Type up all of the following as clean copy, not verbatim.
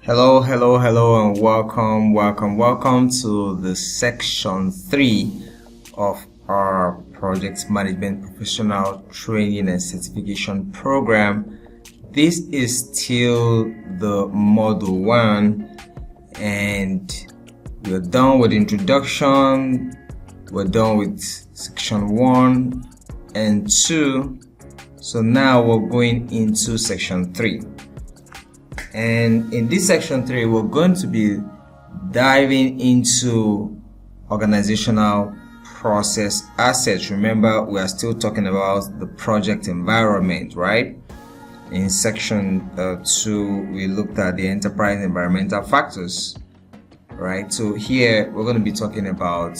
Hello, and welcome to the section 3 of our project management professional training and certification program. This is still the module 1, and we're done with introduction. We're done with section 1 and 2. So now we're going into section 3. And in this section 3, we're going to be diving into organizational process assets. Remember, we are still talking about the project environment, right? In section 2, we looked at the enterprise environmental factors, right? So here we're going to be talking about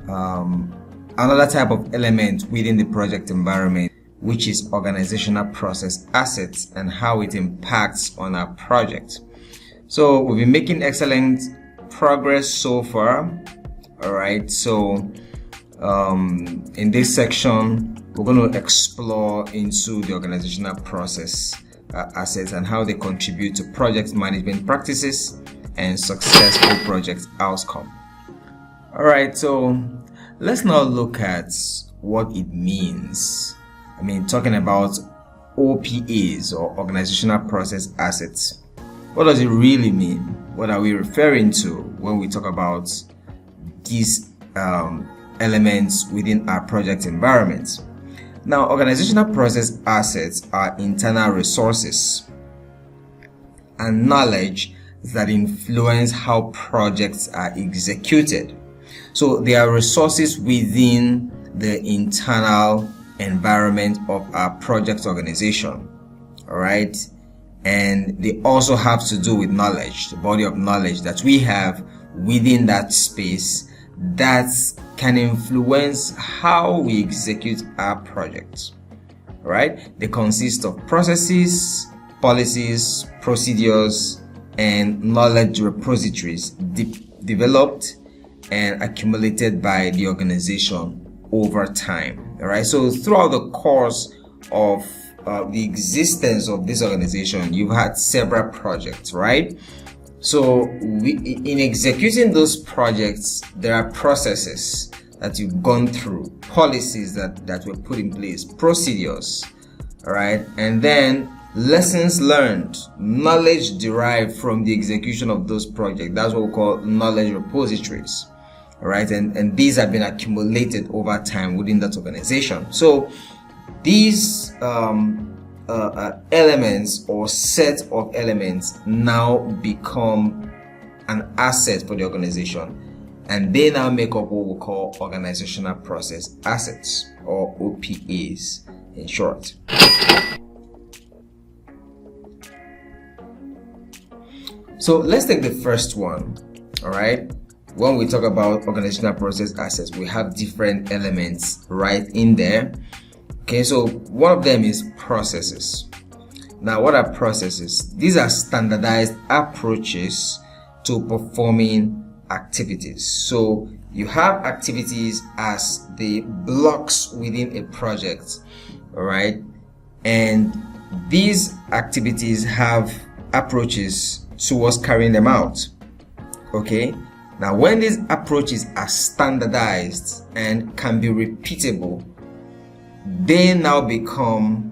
another type of element within the project environment, which is organizational process assets and how it impacts on our project. So we've been making excellent progress so far. All right, so in this section, we're going to explore into the organizational process assets and how they contribute to project management practices and successful project outcome. All right, so let's now look at what it means. Talking about OPAs, or organizational process assets. What does it really mean? What are we referring to when we talk about these elements within our project environment? Now, organizational process assets are internal resources and knowledge that influence how projects are executed. So they are resources within the internal environment of our project organization. All right, and they also have to do with knowledge, the body of knowledge that we have within that space that can influence how we execute our projects. All right, they consist of processes, policies, procedures, and knowledge repositories developed and accumulated by the organization over time. All right, so throughout the course of the existence of this organization, you've had several projects, right? So in executing those projects, there are processes that you've gone through, policies that were put in place, procedures, all right, and then lessons learned, knowledge derived from the execution of those projects. That's what we call knowledge repositories. Right, and these have been accumulated over time within that organization. So these elements or set of elements now become an asset for the organization, and they now make up what we call organizational process assets, or OPAs in short. So let's take the first one. All right, when we talk about organizational process assets, we have different elements right in there. Okay, so one of them is processes. Now, what are processes? These are standardized approaches to performing activities. So you have activities as the blocks within a project, all right, and these activities have approaches towards carrying them out. Okay, now when these approaches are standardized and can be repeatable, they now become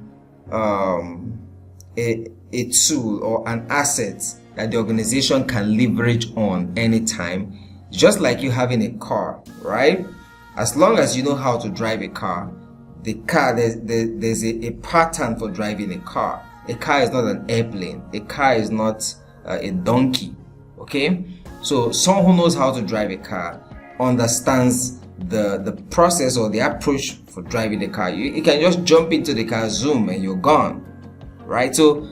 a tool or an asset that the organization can leverage on anytime. Just like you having a car, right? As long as you know how to drive a car, there's a pattern for driving a car. A car is not an airplane. A car is not a donkey. Okay, so someone who knows how to drive a car understands the process or the approach for driving the car. You can just jump into the car, zoom, and you're gone, right? So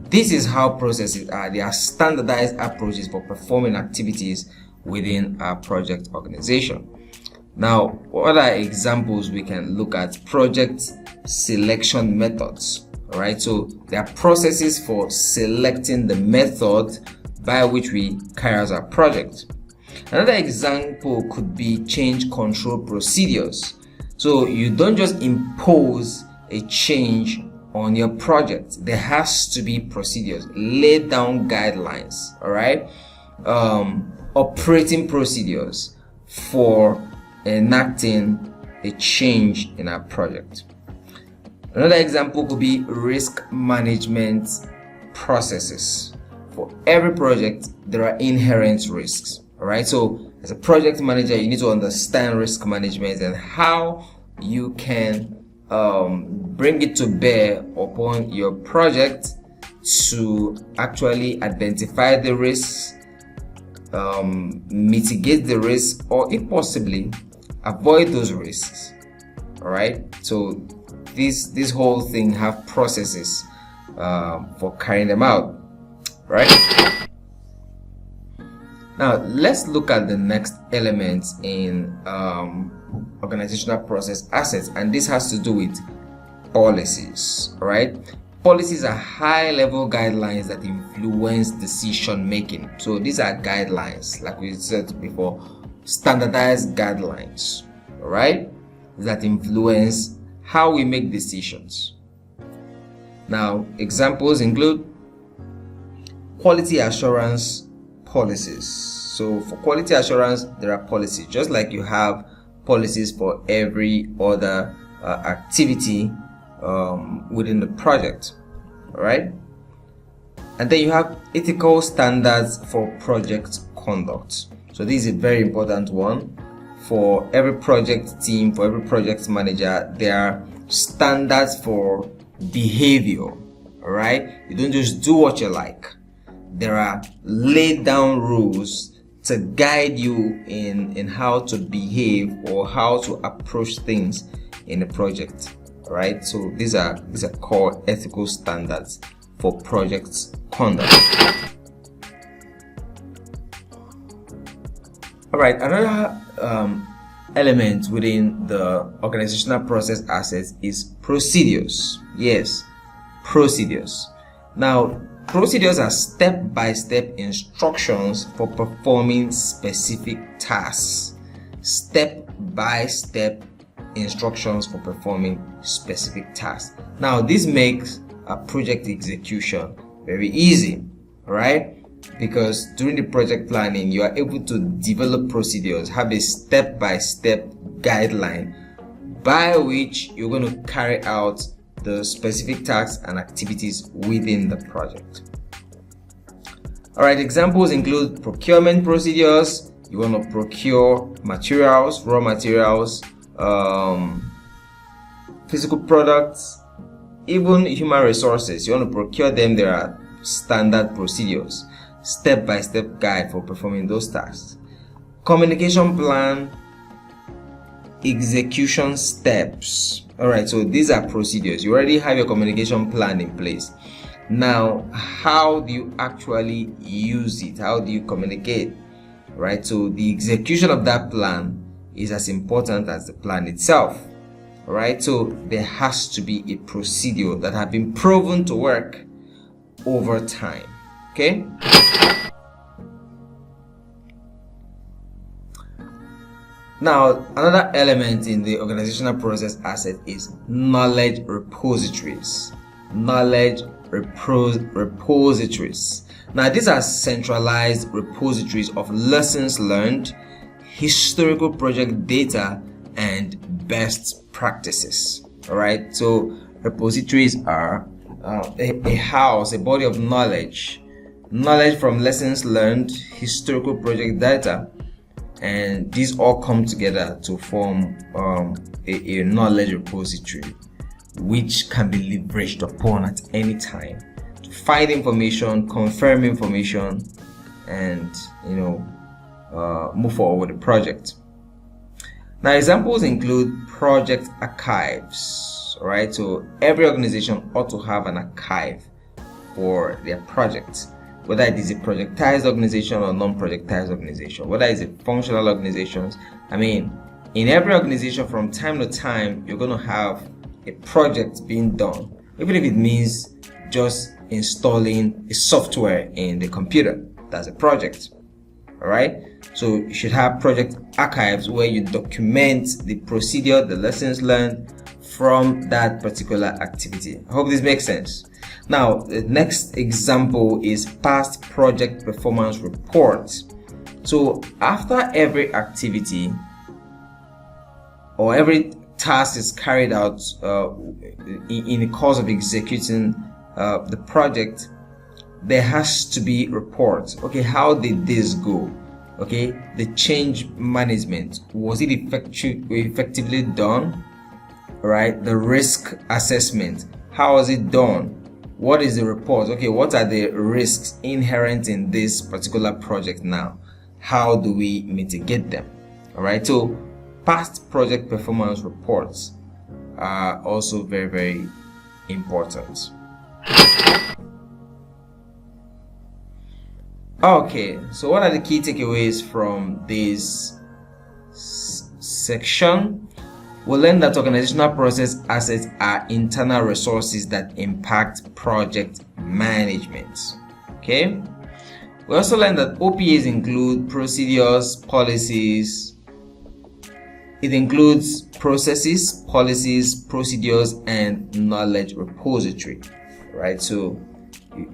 this is how processes are. They are standardized approaches for performing activities within our project organization. Now, what are examples we can look at? Project selection methods. All right, so there are processes for selecting the method by which we carry out our project. Another example could be change control procedures. So you don't just impose a change on your project, there has to be procedures, laid down guidelines, all right, operating procedures for enacting a change in our project. Another example could be risk management processes. For every project, there are inherent risks, all right? So as a project manager, you need to understand risk management and how you can bring it to bear upon your project to actually identify the risks, mitigate the risks, or if possibly avoid those risks. All right, so this whole thing have processes for carrying them out, right? Now let's look at the next element in organizational process assets, and this has to do with policies. All right, policies are high-level guidelines that influence decision making. So these are guidelines, like we said before, standardized guidelines, all right, that influence how we make decisions. Now examples include quality assurance policies. So for quality assurance, there are policies, just like you have policies for every other activity within the project, all right? And then you have ethical standards for project conduct. So this is a very important one. For every project team, for every project manager, there are standards for behavior, all right? You don't just do what you like. There are laid down rules to guide you in how to behave or how to approach things in a project, all right? So these are called ethical standards for project conduct. All right, another element within the organizational process assets is procedures. Yes, procedures. Now, procedures are step-by-step instructions for performing specific tasks. Step-by-step instructions for performing specific tasks. Now, this makes a project execution very easy, all right? Because during the project planning, you are able to develop procedures, have a step-by-step guideline by which you're going to carry out the specific tasks and activities within the project. All right, examples include procurement procedures. You want to procure materials, raw materials, physical products, even human resources. You want to procure them. There are standard procedures, step-by-step guide for performing those tasks. Communication plan, execution steps. All right, so these are procedures. You already have your communication plan in place. Now, how do you actually use it? How do you communicate? Right, so the execution of that plan is as important as the plan itself. All right, so there has to be a procedure that has been proven to work over time. Okay. Now, another element in the organizational process asset is knowledge repositories. Knowledge repositories. Now, these are centralized repositories of lessons learned, historical project data, and best practices. All right. So repositories are a house, a body of knowledge from lessons learned, historical project data, and these all come together to form a knowledge repository, which can be leveraged upon at any time to find information, confirm information, and move forward with the project. Now, examples include project archives. All right, so every organization ought to have an archive for their project, whether it is a projectized organization or non-projectized organization, whether it's a functional organization. I mean, in every organization, from time to time, you're going to have a project being done, even if it means just installing a software in the computer. That's a project. All right, so you should have project archives where you document the procedure, the lessons learned from that particular activity. I hope this makes sense. Now, the next example is past project performance reports. So after every activity or every task is carried out in the course of executing the project, there has to be reports. Okay, how did this go? Okay, the change management, was it effectively done? Right, the risk assessment, how was it done? What is the report? Okay, what are the risks inherent in this particular project now? How do we mitigate them? All right, so past project performance reports are also very, very important. Okay, so what are the key takeaways from this section? We'll learn that organizational process assets are internal resources that impact project management. Okay, we also learned that OPAs include procedures, policies. It includes processes, policies, procedures, and knowledge repository. Right, so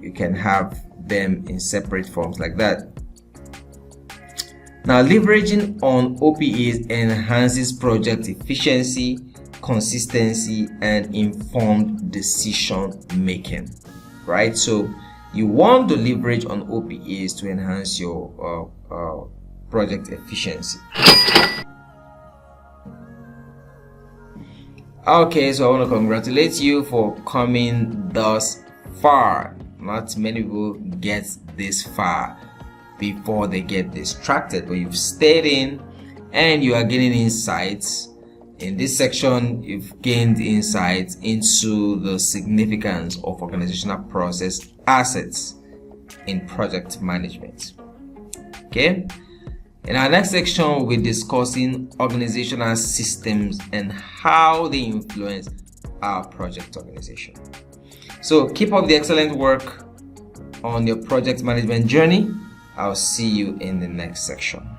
you can have them in separate forms like that. Now, leveraging on OPAs enhances project efficiency, consistency, and informed decision making. Right, so you want to leverage on OPAs to enhance your project efficiency. Okay, so I want to congratulate you for coming thus far. Not many people get this far before they get distracted, but you've stayed in and you are gaining insights. In this section, you've gained insights into the significance of organizational process assets in project management. Okay, in our next section, we'll be discussing organizational systems and how they influence our project organization. So keep up the excellent work on your project management journey. I'll see you in the next section.